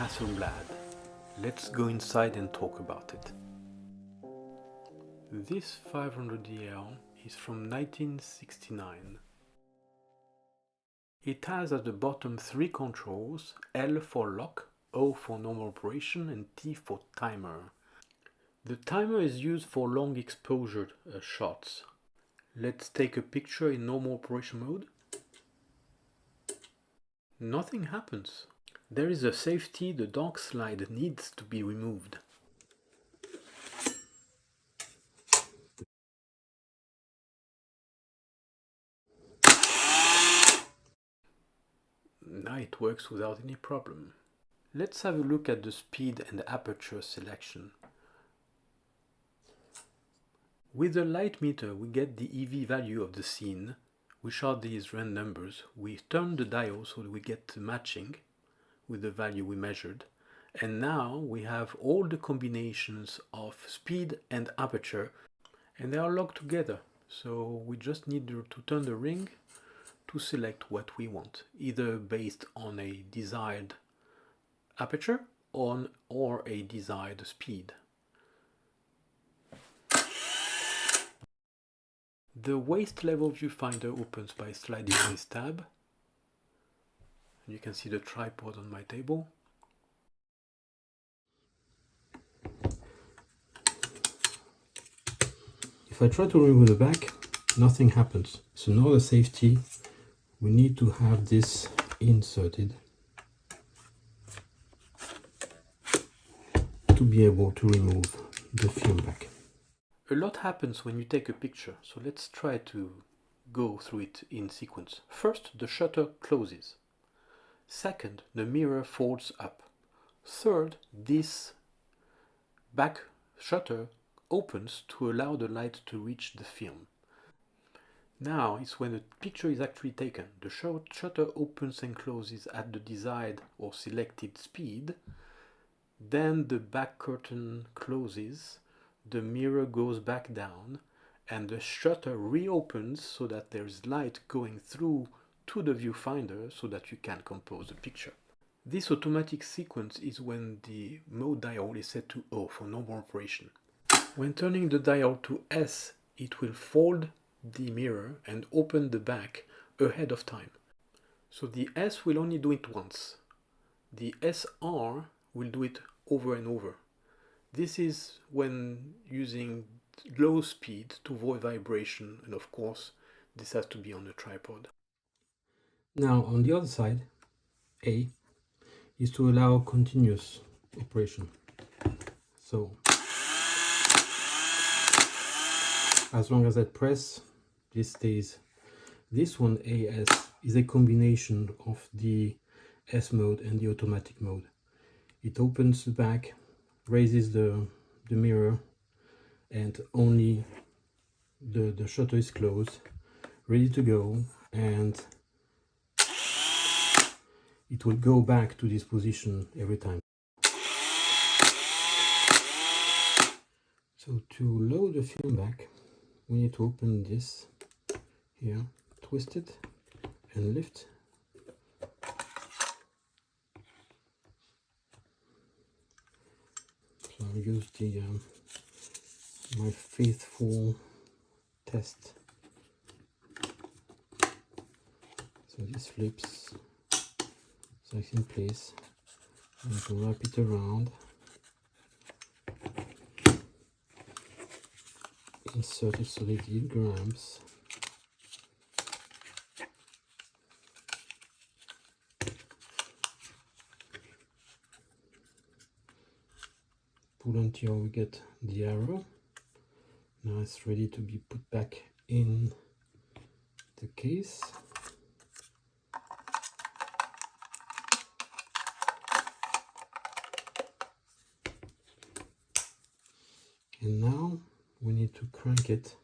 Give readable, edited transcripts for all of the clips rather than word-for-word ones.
Hasselblad. Let's go inside and talk about it. This 500DL is from 1969. It has at the bottom three controls: L for lock, O for normal operation, and T for timer. The timer is used for long exposure shots. Let's take a picture in normal operation mode. Nothing happens. There is a safety: the dark slide needs to be removed. Now it works without any problem. Let's have a look at the speed and aperture selection. With the light meter we get the EV value of the scene, which are these round numbers. We turn the dial so that we get matching with the value we measured, and now we have all the combinations of speed and aperture, and they are logged together. So we just need to turn the ring to select what we want, either based on a desired aperture or a desired speed. The waist level viewfinder opens by sliding this tab. You can see the tripod on my table. If I try to remove the back, nothing happens. So now the safety, we need to have this inserted to be able to remove the film back. A lot happens when you take a picture, so let's try to go through it in sequence. First, the shutter closes. Second, the mirror folds up. Third, this back shutter opens to allow the light to reach the film. Now it's when the picture is actually taken. The shutter opens and closes at the desired or selected speed. Then the back curtain closes, the mirror goes back down, and the shutter reopens so that there is light going through to the viewfinder so that you can compose the picture. This automatic sequence is when the mode dial is set to O for normal operation. When turning the dial to S, it will fold the mirror and open the back ahead of time. So the S will only do it once. The SR will do it over and over. This is when using low speed to avoid vibration, and of course this has to be on a tripod. Now on the other side, A is to allow continuous operation. So as long as I press, this stays. This one, AS, is a combination of the S mode and the automatic mode. It opens the back, raises the mirror, and only the shutter is closed, ready to go, and it will go back to this position every time. So to load the film back, we need to open this here, twist it and lift. So I'll use the my faithful test. So this flips, so it's in place. I'm going to wrap it around, insert it so that it grabs. Pull until we get the arrow. Now it's ready to be put back in the case. And now we need to crank it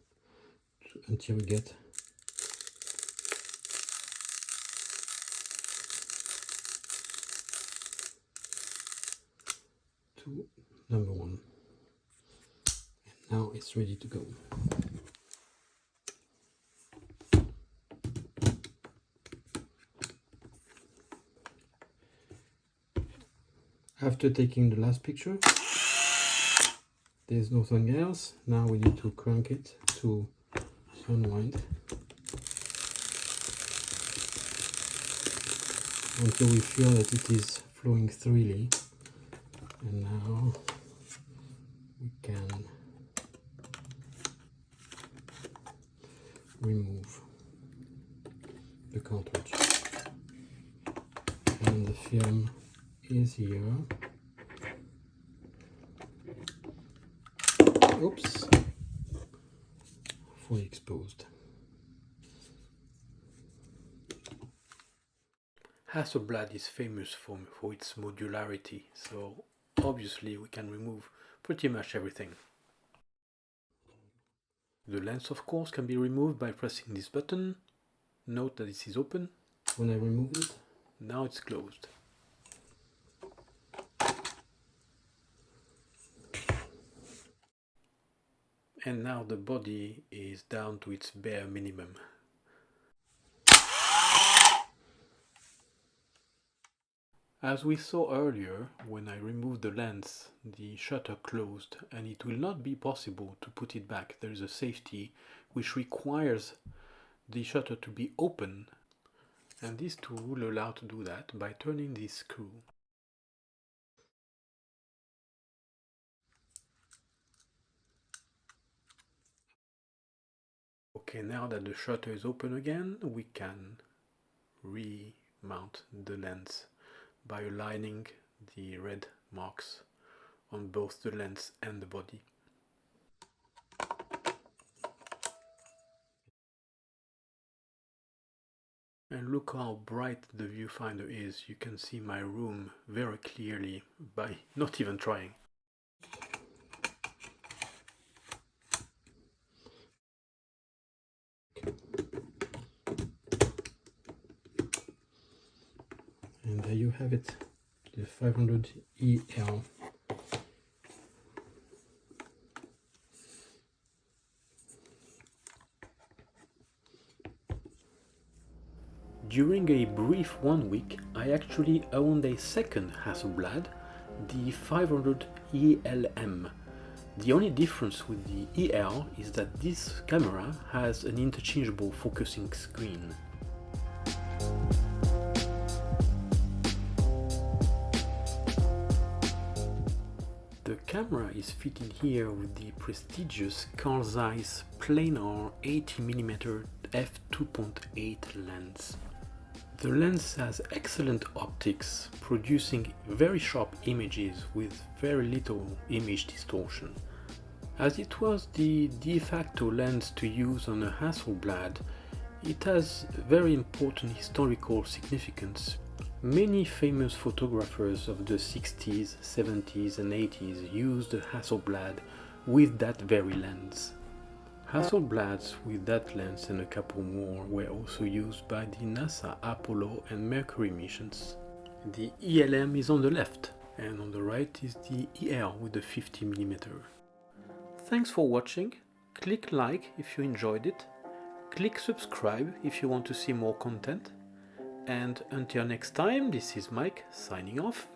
until we get to number 1. And now it's ready to go. After taking the last picture, there's nothing else. Now we need to crank it to unwind until we feel that it is flowing freely. And now we can remove the cartridge. And the film is here. Oops, fully exposed. Hasselblad is famous for its modularity, so obviously we can remove pretty much everything. The lens, of course, can be removed by pressing this button. Note that this is open. When I remove it, now it's closed. And now the body is down to its bare minimum. As we saw earlier, when I removed the lens, the shutter closed and it will not be possible to put it back. There is a safety which requires the shutter to be open, and this tool will allow to do that by turning this screw. Okay, now that the shutter is open again, we can remount the lens by aligning the red marks on both the lens and the body. And look how bright the viewfinder is. You can see my room very clearly by not even trying. And there you have it, the 500 EL. During a brief 1 week, I actually owned a second Hasselblad, the 500 ELM. The only difference with the EL is that this camera has an interchangeable focusing screen. The camera is fitted here with the prestigious Carl Zeiss planar 80mm f2.8 lens. The lens has excellent optics, producing very sharp images with very little image distortion. As it was the de facto lens to use on a Hasselblad, it has very important historical significance. Many famous photographers of the 60s, 70s and 80s used the Hasselblad with that very lens. Hasselblads with that lens and a couple more were also used by the NASA Apollo and Mercury missions. The ELM is on the left, and on the right is the EL with the 50mm. Thanks for watching. Click like if you enjoyed it. Click subscribe if you want to see more content. And until next time, this is Mike signing off.